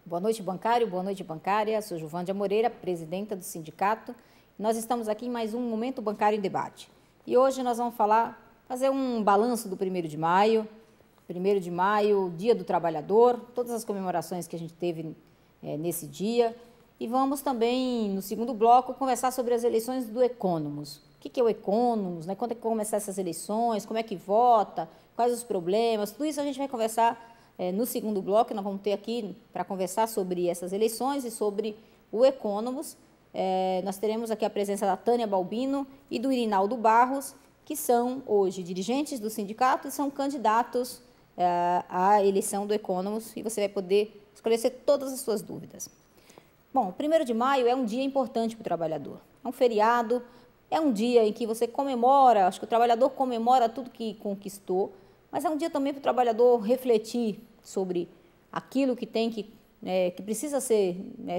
Boa noite, bancário, boa noite, bancária. Sou Juvândia Moreira, presidenta do sindicato. Nós estamos aqui em mais um Momento Bancário em Debate. E hoje nós vamos fazer um balanço do 1º de maio. 1º de maio, Dia do Trabalhador, todas as comemorações que a gente teve nesse dia. E vamos também, no segundo bloco, conversar sobre as eleições do Economos. O que é o Economos, né? Quando é que vão começar essas eleições, como é que vota, quais os problemas, tudo isso a gente vai conversar no segundo bloco. Nós vamos ter aqui para conversar sobre essas eleições e sobre o Economos. Nós teremos aqui a presença da Tânia Balbino e do Irinaldo Barros, que são hoje dirigentes do sindicato e são candidatos à eleição do Economos, e você vai poder esclarecer todas as suas dúvidas. Bom, 1º de maio é um dia importante para o trabalhador. É um feriado, é um dia em que você comemora, acho que o trabalhador comemora tudo que conquistou, mas é um dia também para o trabalhador refletir sobre aquilo que tem que precisa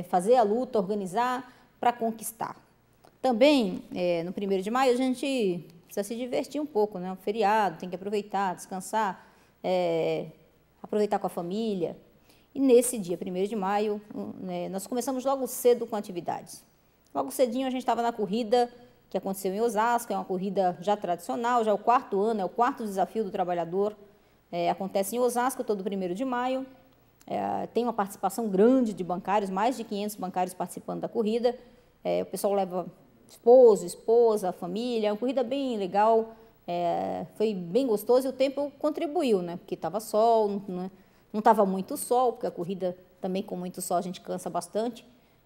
fazer a luta, organizar para conquistar. Também, no 1º de maio, a gente precisa se divertir um pouco, né? É um feriado, tem que aproveitar, descansar, aproveitar com a família. E nesse dia, 1º de maio, nós começamos logo cedo com atividades. Logo cedinho a gente estava na corrida que aconteceu em Osasco, é uma corrida já tradicional, já é o 4º ano, é o 4º desafio do trabalhador. Acontece em Osasco todo 1º de maio. Tem uma participação grande de bancários, mais de 500 bancários participando da corrida. O pessoal leva esposo, esposa, família, é uma corrida bem legal, foi bem gostoso e o tempo contribuiu, né? Porque estava sol, não estava muito sol, porque a corrida também com muito sol a gente cansa bastante,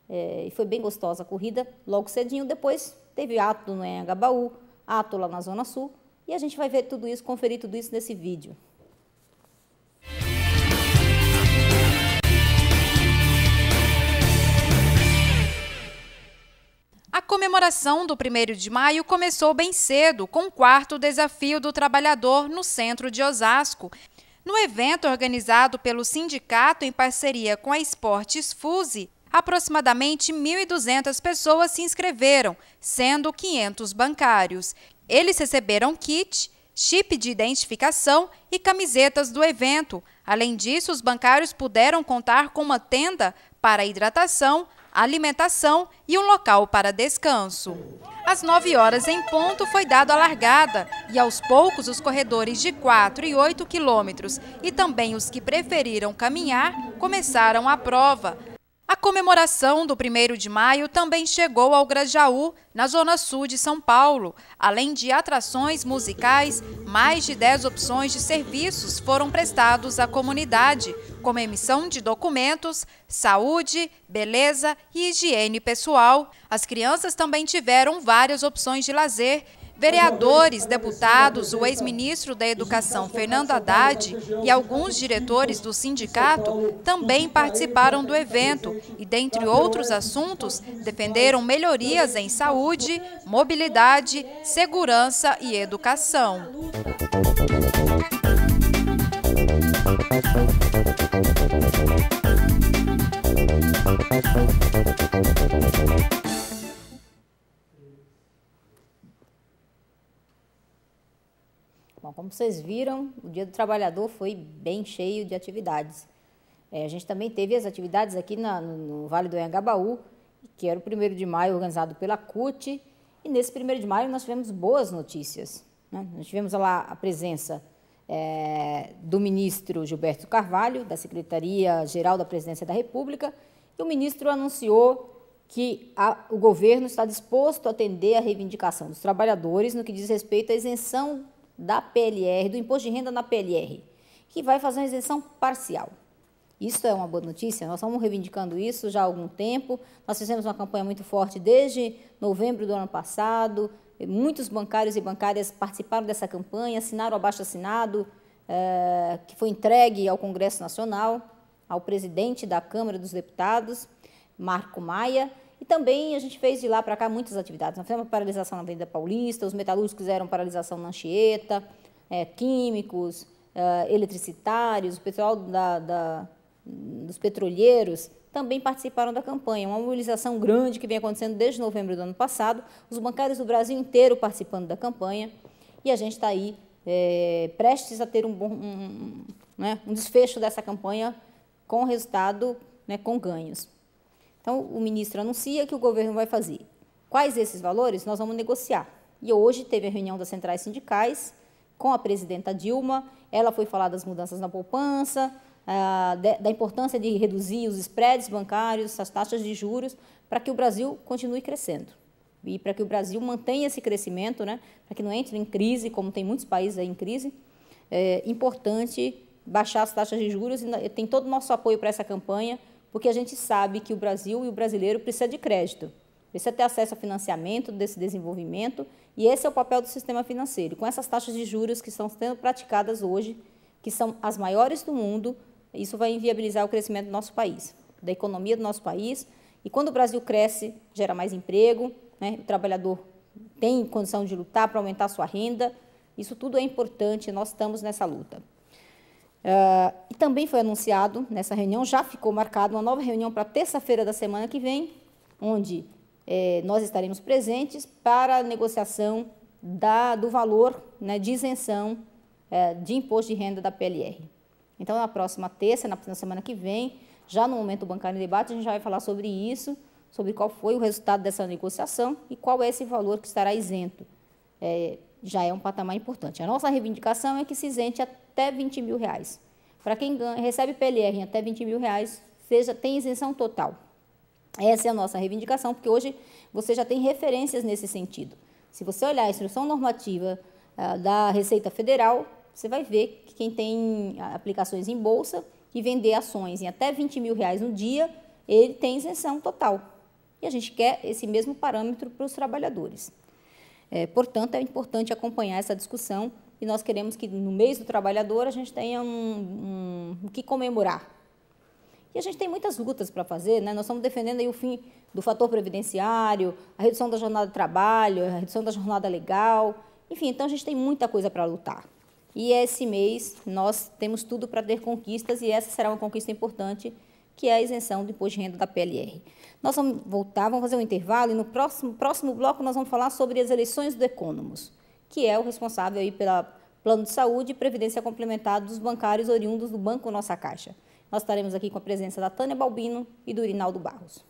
e foi bem gostosa a corrida. Logo cedinho depois teve ato no Anhangabaú, ato lá na Zona Sul, e a gente vai ver tudo isso, conferir tudo isso nesse vídeo. A comemoração do 1º de maio começou bem cedo, com o 4º desafio do trabalhador no centro de Osasco. No evento organizado pelo sindicato em parceria com a Esportes Fuse, aproximadamente 1.200 pessoas se inscreveram, sendo 500 bancários. Eles receberam kit, chip de identificação e camisetas do evento. Além disso, os bancários puderam contar com uma tenda para hidratação, alimentação e um local para descanso. Às 9 horas em ponto foi dado a largada e aos poucos os corredores de 4 e 8 quilômetros e também os que preferiram caminhar começaram a prova. A comemoração do 1º de maio também chegou ao Grajaú, na Zona Sul de São Paulo. Além de atrações musicais, mais de 10 opções de serviços foram prestados à comunidade, como emissão de documentos, saúde, beleza e higiene pessoal. As crianças também tiveram várias opções de lazer. Vereadores, deputados, o ex-ministro da Educação, Fernando Haddad, e alguns diretores do sindicato também participaram do evento e, dentre outros assuntos, defenderam melhorias em saúde, mobilidade, segurança e educação. Bom, como vocês viram, o Dia do Trabalhador foi bem cheio de atividades. A gente também teve as atividades aqui no Vale do Anhangabaú, que era o 1º de maio organizado pela CUT, e nesse 1º de maio nós tivemos boas notícias, né? Nós tivemos lá a presença do ministro Gilberto Carvalho, da Secretaria-Geral da Presidência da República, e o ministro anunciou que o governo está disposto a atender a reivindicação dos trabalhadores no que diz respeito à isenção da PLR, do imposto de renda na PLR, que vai fazer uma isenção parcial. Isso é uma boa notícia, nós estamos reivindicando isso já há algum tempo, nós fizemos uma campanha muito forte desde novembro do ano passado, muitos bancários e bancárias participaram dessa campanha, assinaram o abaixo-assinado, que foi entregue ao Congresso Nacional, ao presidente da Câmara dos Deputados, Marco Maia, e também a gente fez de lá para cá muitas atividades. Nós fizemos paralisação na Avenida Paulista, os metalúrgicos fizeram paralisação na Anchieta, químicos, eletricitários, o pessoal dos petrolheiros também participaram da campanha. Uma mobilização grande que vem acontecendo desde novembro do ano passado, os bancários do Brasil inteiro participando da campanha, e a gente está aí prestes a ter um desfecho dessa campanha com resultado, com ganhos. Então, o ministro anuncia que o governo vai fazer. Quais esses valores? Nós vamos negociar. E hoje teve a reunião das centrais sindicais com a presidenta Dilma. Ela foi falar das mudanças na poupança, da importância de reduzir os spreads bancários, as taxas de juros, para que o Brasil continue crescendo. E para que o Brasil mantenha esse crescimento, para que não entre em crise, como tem muitos países aí em crise, é importante baixar as taxas de juros, e tem todo o nosso apoio para essa campanha, porque a gente sabe que o Brasil e o brasileiro precisa de crédito, precisa ter acesso a financiamento desse desenvolvimento, e esse é o papel do sistema financeiro. Com essas taxas de juros que estão sendo praticadas hoje, que são as maiores do mundo, isso vai inviabilizar o crescimento do nosso país, da economia do nosso país, e quando o Brasil cresce, gera mais emprego, o trabalhador tem condição de lutar para aumentar a sua renda, isso tudo é importante, nós estamos nessa luta. E também foi anunciado nessa reunião, já ficou marcada uma nova reunião para terça-feira da semana que vem, onde nós estaremos presentes para a negociação do valor de isenção de imposto de renda da PLR. Então, na próxima terça, na semana que vem, já no Momento Bancário em Debate, a gente já vai falar sobre isso, sobre qual foi o resultado dessa negociação e qual é esse valor que estará isento. Já é um patamar importante. A nossa reivindicação é que se isente até R$20 mil. Para quem recebe PLR em até R$20 mil, tem isenção total. Essa é a nossa reivindicação, porque hoje você já tem referências nesse sentido. Se você olhar a instrução normativa da Receita Federal, você vai ver que quem tem aplicações em bolsa e vender ações em até R$20 mil no dia, ele tem isenção total. E a gente quer esse mesmo parâmetro para os trabalhadores. Portanto, é importante acompanhar essa discussão e nós queremos que, no mês do trabalhador, a gente tenha o que comemorar. E a gente tem muitas lutas para fazer, nós estamos defendendo aí o fim do fator previdenciário, a redução da jornada de trabalho, a redução da jornada legal, enfim, então a gente tem muita coisa para lutar. E esse mês nós temos tudo para ter conquistas e essa será uma conquista importante, que é a isenção do imposto de renda da PLR. Nós vamos voltar, vamos fazer um intervalo e no próximo bloco nós vamos falar sobre as eleições do Economos, que é o responsável aí pelo plano de saúde e previdência complementar dos bancários oriundos do Banco Nossa Caixa. Nós estaremos aqui com a presença da Tânia Balbino e do Irinaldo Barros.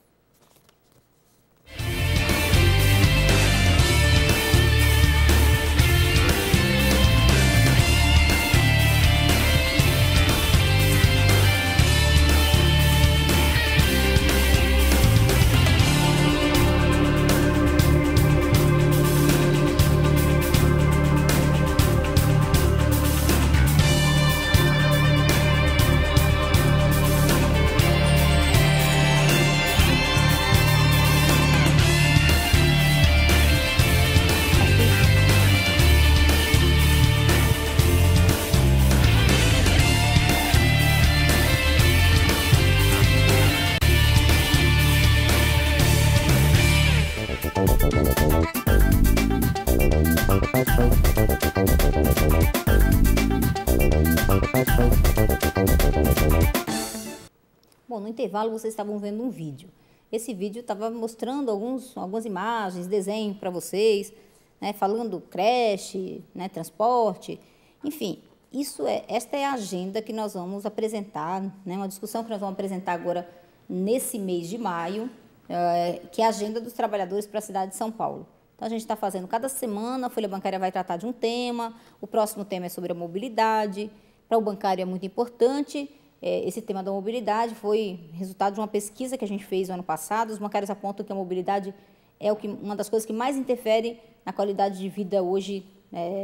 Bom, no intervalo vocês estavam vendo um vídeo. Esse vídeo estava mostrando algumas imagens, desenho para vocês, falando creche, transporte, enfim. Esta é a agenda que nós vamos apresentar, uma discussão que nós vamos apresentar agora nesse mês de maio, que é a agenda dos trabalhadores para a cidade de São Paulo. Então, a gente está fazendo cada semana, a Folha Bancária vai tratar de um tema, o próximo tema é sobre a mobilidade. Para o bancário é muito importante, esse tema da mobilidade foi resultado de uma pesquisa que a gente fez no ano passado. Os bancários apontam que a mobilidade é uma das coisas que mais interfere na qualidade de vida hoje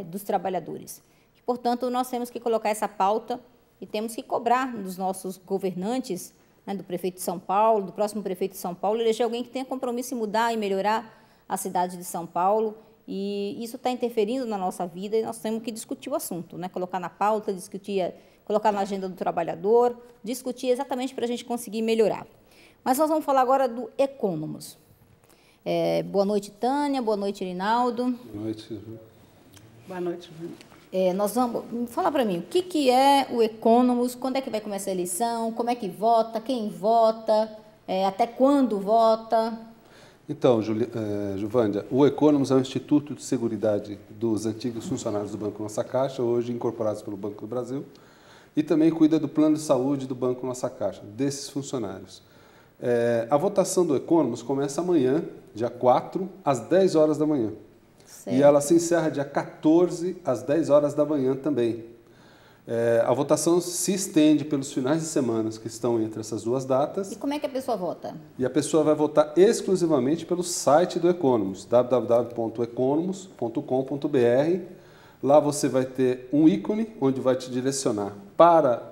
dos trabalhadores. E, portanto, nós temos que colocar essa pauta e temos que cobrar dos nossos governantes, do prefeito de São Paulo, do próximo prefeito de São Paulo, eleger alguém que tenha compromisso em mudar e melhorar a cidade de São Paulo, e isso está interferindo na nossa vida e nós temos que discutir o assunto, colocar na pauta, colocar na agenda do trabalhador, discutir exatamente para a gente conseguir melhorar. Mas nós vamos falar agora do Economos. Boa noite, Tânia, boa noite, Irinaldo. Boa noite. Boa noite. Nós vamos falar para mim, o que é o Economos, quando é que vai começar a eleição, como é que vota, quem vota, Até quando vota? Então, Juvândia, o Economus é um instituto de seguridade dos antigos funcionários do Banco Nossa Caixa, hoje incorporados pelo Banco do Brasil, e também cuida do plano de saúde do Banco Nossa Caixa, desses funcionários. A votação do Economus começa amanhã, dia 4, às 10 horas da manhã. Certo. E ela se encerra dia 14, às 10 horas da manhã também. A votação se estende pelos finais de semana que estão entre essas duas datas. E como é que a pessoa vota? E a pessoa vai votar exclusivamente pelo site do Economus, www.economus.com.br. Lá você vai ter um ícone onde vai te direcionar para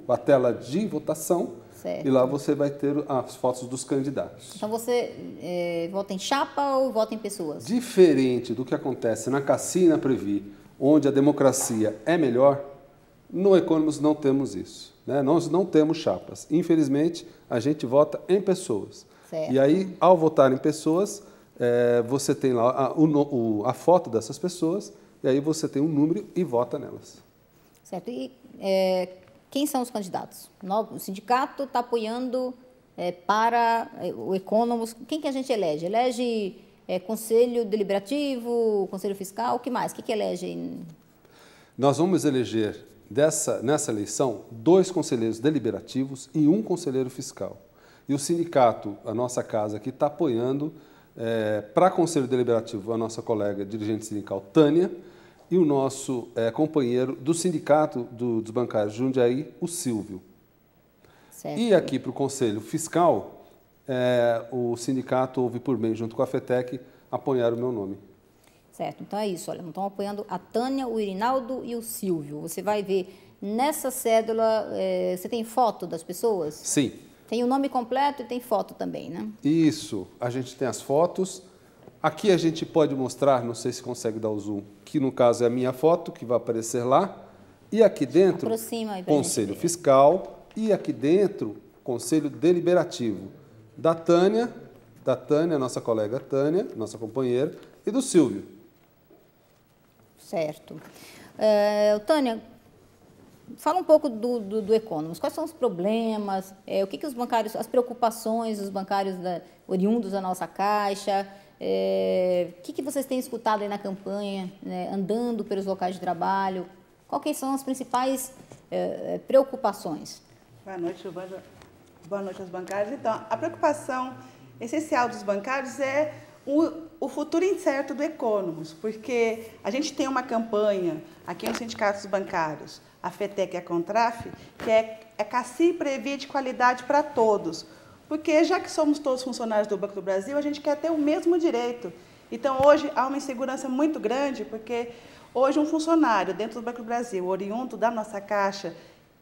a tela de votação. Certo. E lá você vai ter as fotos dos candidatos. Então você vota em chapa ou vota em pessoas? Diferente do que acontece na CACI e na Previ, onde a democracia é melhor, no Economus não temos isso, né? Nós não temos chapas. Infelizmente, a gente vota em pessoas. Certo. E aí, ao votar em pessoas, você tem lá a foto dessas pessoas, e aí você tem um número e vota nelas. Certo. E quem são os candidatos? O sindicato está apoiando para o Economus. Quem que a gente elege? Elege conselho deliberativo, conselho fiscal, o que mais? O que elege? Nós vamos eleger nessa eleição 2 conselheiros deliberativos e 1 conselheiro fiscal. E o sindicato, a nossa casa aqui, está apoiando para conselho deliberativo a nossa colega dirigente sindical Tânia e o nosso companheiro do sindicato dos bancários de Jundiaí, o Silvio. Certo. E aqui para o conselho fiscal, o sindicato houve por bem, junto com a FETEC, apoiar o meu nome. Certo, então é isso, olha, estão apoiando a Tânia, o Irinaldo e o Silvio. Você vai ver nessa cédula, você tem foto das pessoas? Sim. Tem o nome completo e tem foto também, né? Isso, a gente tem as fotos. Aqui a gente pode mostrar, não sei se consegue dar o zoom, que no caso é a minha foto, que vai aparecer lá. E aqui dentro, aproxima aí pra conselho gente ver. fiscal e aqui dentro, conselho deliberativo da Tânia, nossa colega Tânia, nossa companheira, e do Silvio. Certo. Tânia, fala um pouco do Economus. Quais são os problemas? O que os bancários, as preocupações dos bancários oriundos da nossa Caixa? O que vocês têm escutado aí na campanha, né, andando pelos locais de trabalho? Quais são as principais preocupações? Boa noite, Giovana. Boa noite aos bancários. Então, a preocupação essencial dos bancários é o futuro incerto do Economus, porque a gente tem uma campanha aqui nos sindicatos bancários, a FETEC e a Contraf, que é CACI Previ de qualidade para todos. Porque já que somos todos funcionários do Banco do Brasil, a gente quer ter o mesmo direito. Então, hoje há uma insegurança muito grande, porque hoje um funcionário dentro do Banco do Brasil, oriundo da nossa Caixa,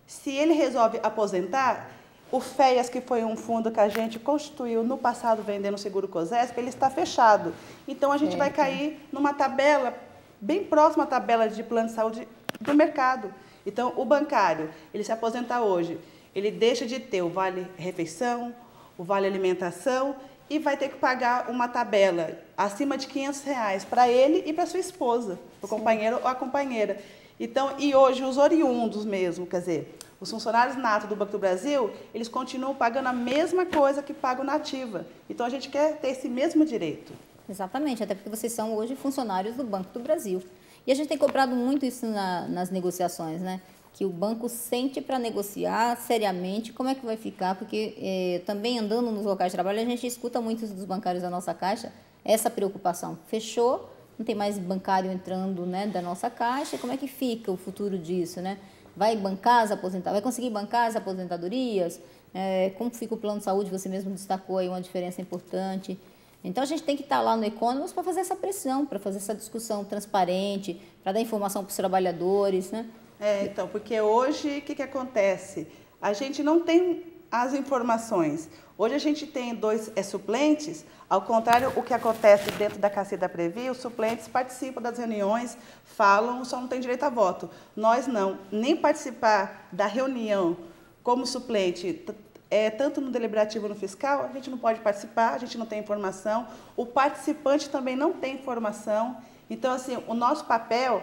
se ele resolve aposentar, o FEAS, que foi um fundo que a gente constituiu no passado vendendo o seguro COSESP, ele está fechado. Então, a gente vai cair numa tabela bem próxima à tabela de plano de saúde do mercado. Então, o bancário, ele se aposenta hoje, ele deixa de ter o vale-refeição, o vale-alimentação e vai ter que pagar uma tabela acima de R$500 para ele e para sua esposa, para o companheiro ou a companheira. Então, e hoje os oriundos mesmo, quer dizer, os funcionários natos do Banco do Brasil, eles continuam pagando a mesma coisa que pagam na ativa. Então, a gente quer ter esse mesmo direito. Exatamente, até porque vocês são hoje funcionários do Banco do Brasil. E a gente tem cobrado muito isso nas negociações, né? Que o banco sente para negociar seriamente como é que vai ficar, porque também andando nos locais de trabalho, a gente escuta muitos dos bancários da nossa Caixa essa preocupação. Fechou, não tem mais bancário entrando, né, da nossa Caixa, como é que fica o futuro disso, né? Vai bancar as aposentadorias, vai conseguir bancar as aposentadorias? Como fica o plano de saúde? Você mesmo destacou aí uma diferença importante. Então, a gente tem que estar lá no Economus para fazer essa pressão, para fazer essa discussão transparente, para dar informação para os trabalhadores, né? Então, porque hoje, o que acontece? A gente não tem as informações. Hoje a gente tem 2 suplentes, ao contrário, o que acontece dentro da CACI da Previ, os suplentes participam das reuniões, falam, só não tem direito a voto. Nós não, nem participar da reunião como suplente, tanto no deliberativo no fiscal, a gente não pode participar, a gente não tem informação, o participante também não tem informação. Então, assim, o nosso papel...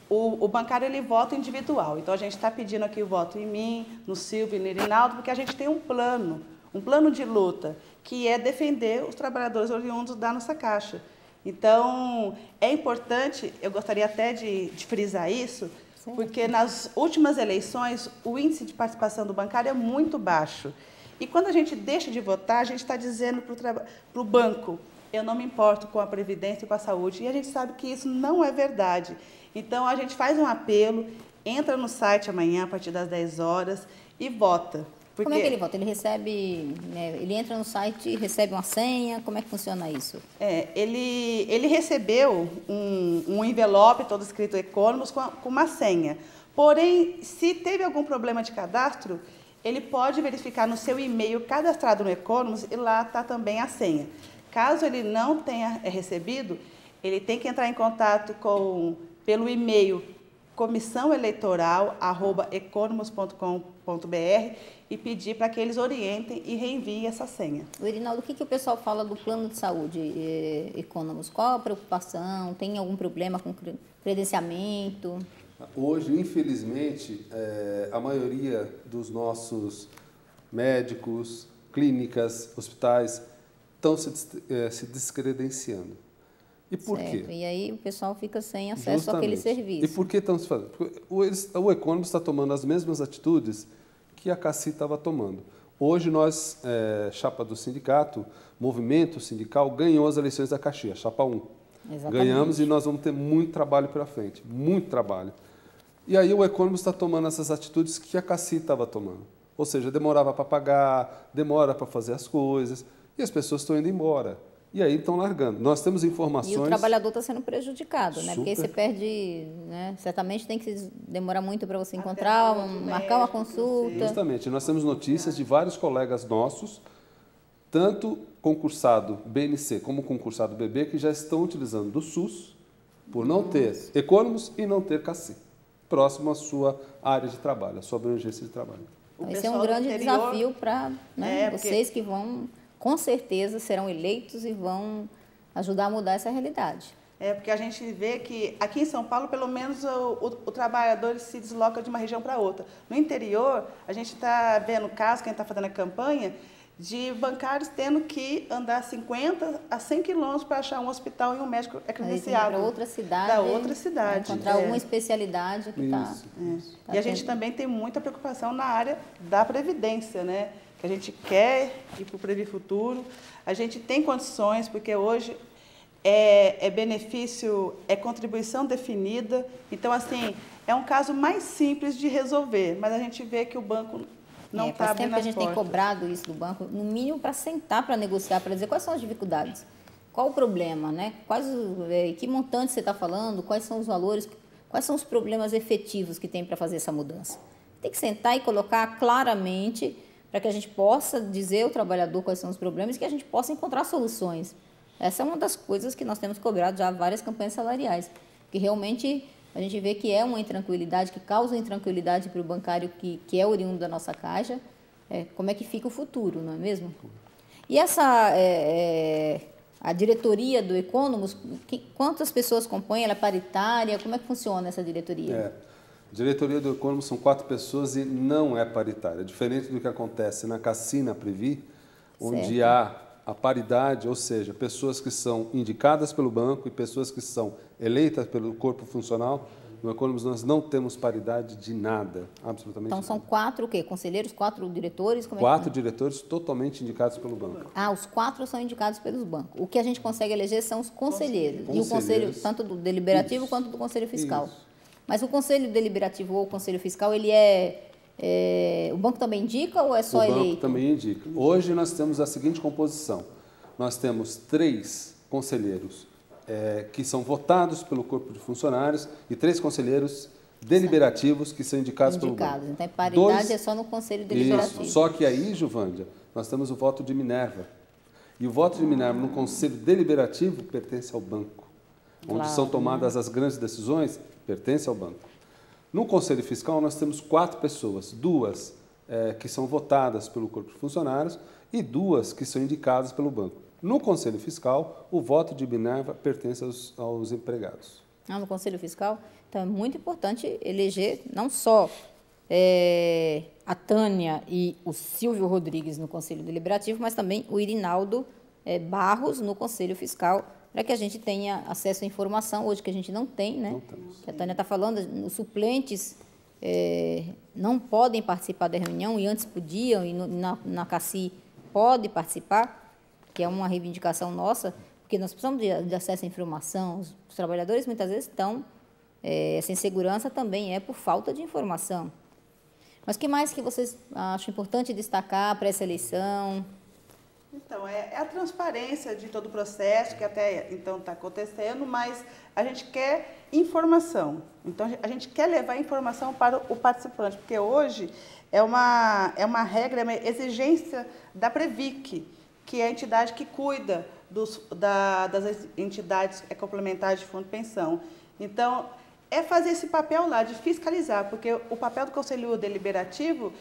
O bancário, ele vota individual. Então, a gente está pedindo aqui o voto em mim, no Silvio e no Irinaldo, porque a gente tem um plano um plano de luta, que é defender os trabalhadores oriundos da nossa Caixa. Então, é importante, eu gostaria até de frisar isso, Sim. porque nas últimas eleições o índice de participação do bancário é muito baixo. E quando a gente deixa de votar, a gente está dizendo para o banco, eu não me importo com a Previdência e com a saúde. E a gente sabe que isso não é verdade. Então, a gente faz um apelo, entra no site amanhã, a partir das 10 horas, e vota. Porque... Como é que ele vota? Ele recebe, né, ele entra no site e recebe uma senha? Como é que funciona isso? Ele recebeu um envelope todo escrito Economos com uma senha. Porém, se teve algum problema de cadastro, ele pode verificar no seu e-mail cadastrado no Economos e lá está também a senha. Caso ele não tenha recebido, ele tem que entrar em contato pelo e-mail comissãoeleitoral@economos.com.br e pedir para que eles orientem e reenviem essa senha. Irinaldo, o que o pessoal fala do plano de saúde Economos? Qual a preocupação? Tem algum problema com credenciamento? Hoje, infelizmente, a maioria dos nossos médicos, clínicas, hospitais estão se descredenciando. E por quê? E aí o pessoal fica sem acesso àquele serviço. E por que estão se fazendo? Porque o Economos está tomando as mesmas atitudes que a CACI estava tomando. Hoje nós, chapa do sindicato, movimento sindical, ganhou as eleições da Caxias, chapa 1. Exatamente. Ganhamos e nós vamos ter muito trabalho pela frente, muito trabalho. E aí o Economos está tomando essas atitudes que a CACI estava tomando. Ou seja, demorava para pagar, demora para fazer as coisas, e as pessoas estão indo embora. E aí estão largando. Nós temos informações... E o trabalhador está sendo prejudicado, né? Super. Porque você perde, né? Certamente tem que demorar muito para você encontrar, marcar uma consulta. Justamente. Nós temos notícias de vários colegas nossos, tanto concursado BNC como concursado BB, que já estão utilizando do SUS, por não ter Economos e não ter CACI, próximo à sua área de trabalho, à sua abrangência de trabalho. Esse é um grande desafio para vocês que vão... com certeza serão eleitos e vão ajudar a mudar essa realidade. Porque a gente vê que aqui em São Paulo, pelo menos, o trabalhador se desloca de uma região para outra. No interior, a gente está vendo casos, quem está fazendo a campanha, de bancários tendo que andar 50 a 100 quilômetros para achar um hospital e um médico credenciado. Para outra cidade. Da outra cidade. Encontrar alguma especialidade que está... E a gente também tem muita preocupação na área da Previdência, né? Que a gente quer ir para o Previ Futuro. A gente tem condições, porque hoje é benefício, é contribuição definida. Então, assim, é um caso mais simples de resolver, mas a gente vê que o banco não está abrindo as portas. A gente tem cobrado isso do banco, no mínimo para sentar, para negociar, para dizer quais são as dificuldades, qual o problema, né? Que montante você está falando, quais são os valores, quais são os problemas efetivos que tem para fazer essa mudança. Tem que sentar e colocar claramente para que a gente possa dizer ao trabalhador quais são os problemas e que a gente possa encontrar soluções. Essa é uma das coisas que nós temos cobrado já várias campanhas salariais, que realmente a gente vê que é uma intranquilidade, que causa intranquilidade para o bancário que é oriundo da nossa Caixa. Como é que fica o futuro, não é mesmo? E a diretoria do Economos, quantas pessoas compõem? Ela é paritária? Como é que funciona essa diretoria? A diretoria do Economos são 4 pessoas e não é paritária. Diferente do que acontece na CACI, na Previ, onde há a paridade, ou seja, pessoas que são indicadas pelo banco e pessoas que são eleitas pelo corpo funcional. No Economos nós não temos paridade de nada, absolutamente nada. Então são 4 o quê? Conselheiros, 4 diretores? 4 diretores totalmente indicados pelo banco. Os 4 são indicados pelos bancos. O que a gente consegue eleger são os conselheiros. E o conselho, tanto do deliberativo quanto do conselho fiscal. Isso. Mas o conselho deliberativo ou o conselho fiscal, o banco também indica ou é só eleito? O banco também indica. Hoje nós temos a seguinte composição. Nós temos 3 conselheiros que são votados pelo corpo de funcionários e 3 conselheiros deliberativos que são indicados pelo banco. Então, a paridade é só no conselho deliberativo. Isso. Só que aí, Juvândia, nós temos o voto de Minerva. E o voto de Minerva no conselho deliberativo pertence ao banco. Onde são tomadas as grandes decisões, pertence ao banco. No Conselho Fiscal, nós temos 4 pessoas, 2 que são votadas pelo corpo de funcionários e 2 que são indicadas pelo banco. No Conselho Fiscal, o voto de Minerva pertence aos empregados. No Conselho Fiscal? Então, é muito importante eleger não só a Tânia e o Silvio Rodrigues no Conselho Deliberativo, mas também o Irinaldo Barros no Conselho Fiscal, para que a gente tenha acesso à informação, hoje que a gente não tem, né? Que a Tânia está falando, os suplentes não podem participar da reunião, e antes podiam, e na CACI pode participar, que é uma reivindicação nossa, porque nós precisamos de acesso à informação. Os trabalhadores muitas vezes estão, essa insegurança também é por falta de informação. Mas o que mais que vocês acham importante destacar para essa eleição? Então, é a transparência de todo o processo, que até então está acontecendo, mas a gente quer informação. Então, a gente quer levar informação para o participante, porque hoje é uma regra, é uma exigência da Previc, que é a entidade que cuida das entidades complementares de fundo de pensão. Então, é fazer esse papel lá de fiscalizar, porque o papel do Conselho Deliberativo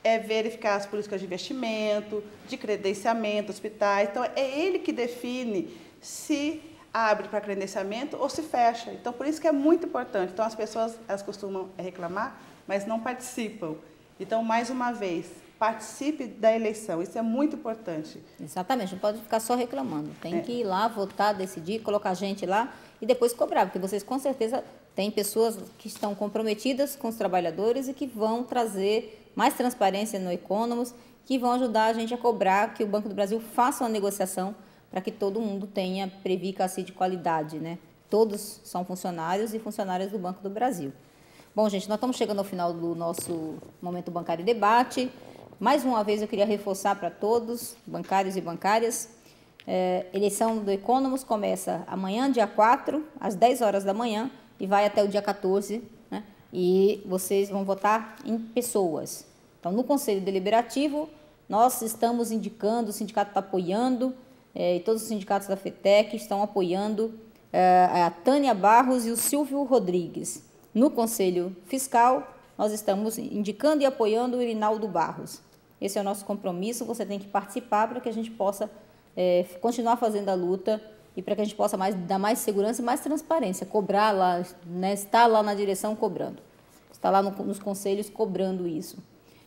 é verificar as políticas de investimento, de credenciamento, hospitais. Então, é ele que define se abre para credenciamento ou se fecha. Então, por isso que é muito importante. Então, as pessoas, elas costumam reclamar, mas não participam. Então, mais uma vez, participe da eleição. Isso é muito importante. Exatamente, não pode ficar só reclamando. Tem que ir lá, votar, decidir, colocar gente lá e depois cobrar, porque vocês com certeza têm pessoas que estão comprometidas com os trabalhadores e que vão trazer mais transparência no Economos, que vão ajudar a gente a cobrar que o Banco do Brasil faça uma negociação para que todo mundo tenha Previc-CACI de qualidade, né? Todos são funcionários e funcionárias do Banco do Brasil. Bom, gente, nós estamos chegando ao final do nosso Momento Bancário Debate. Mais uma vez eu queria reforçar para todos, bancários e bancárias, eleição do Economos começa amanhã, dia 4, às 10 horas da manhã, e vai até o dia 14, né? E vocês vão votar em pessoas. Então, no Conselho Deliberativo, nós estamos indicando, o sindicato está apoiando, e todos os sindicatos da FETEC estão apoiando a Tânia Barros e o Silvio Rodrigues. No Conselho Fiscal, nós estamos indicando e apoiando o Irinaldo Barros. Esse é o nosso compromisso, você tem que participar para que a gente possa continuar fazendo a luta e para que a gente possa dar mais segurança e mais transparência, cobrar lá, né, estar lá na direção cobrando, estar lá nos conselhos cobrando isso.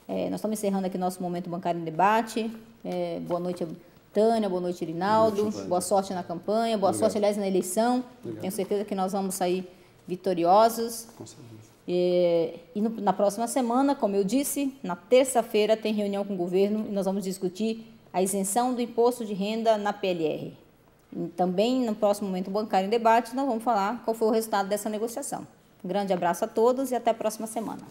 Nós estamos encerrando aqui nosso Momento Bancário em Debate. Boa noite, Tânia, boa noite, Irinaldo, boa sorte na campanha, boa sorte, aliás, na eleição. Obrigado. Tenho certeza que nós vamos sair vitoriosos. Com certeza. Na próxima semana, como eu disse, na terça-feira tem reunião com o governo e nós vamos discutir a isenção do imposto de renda na PLR. E também, no próximo Momento Bancário em Debate, nós vamos falar qual foi o resultado dessa negociação. Um grande abraço a todos e até a próxima semana.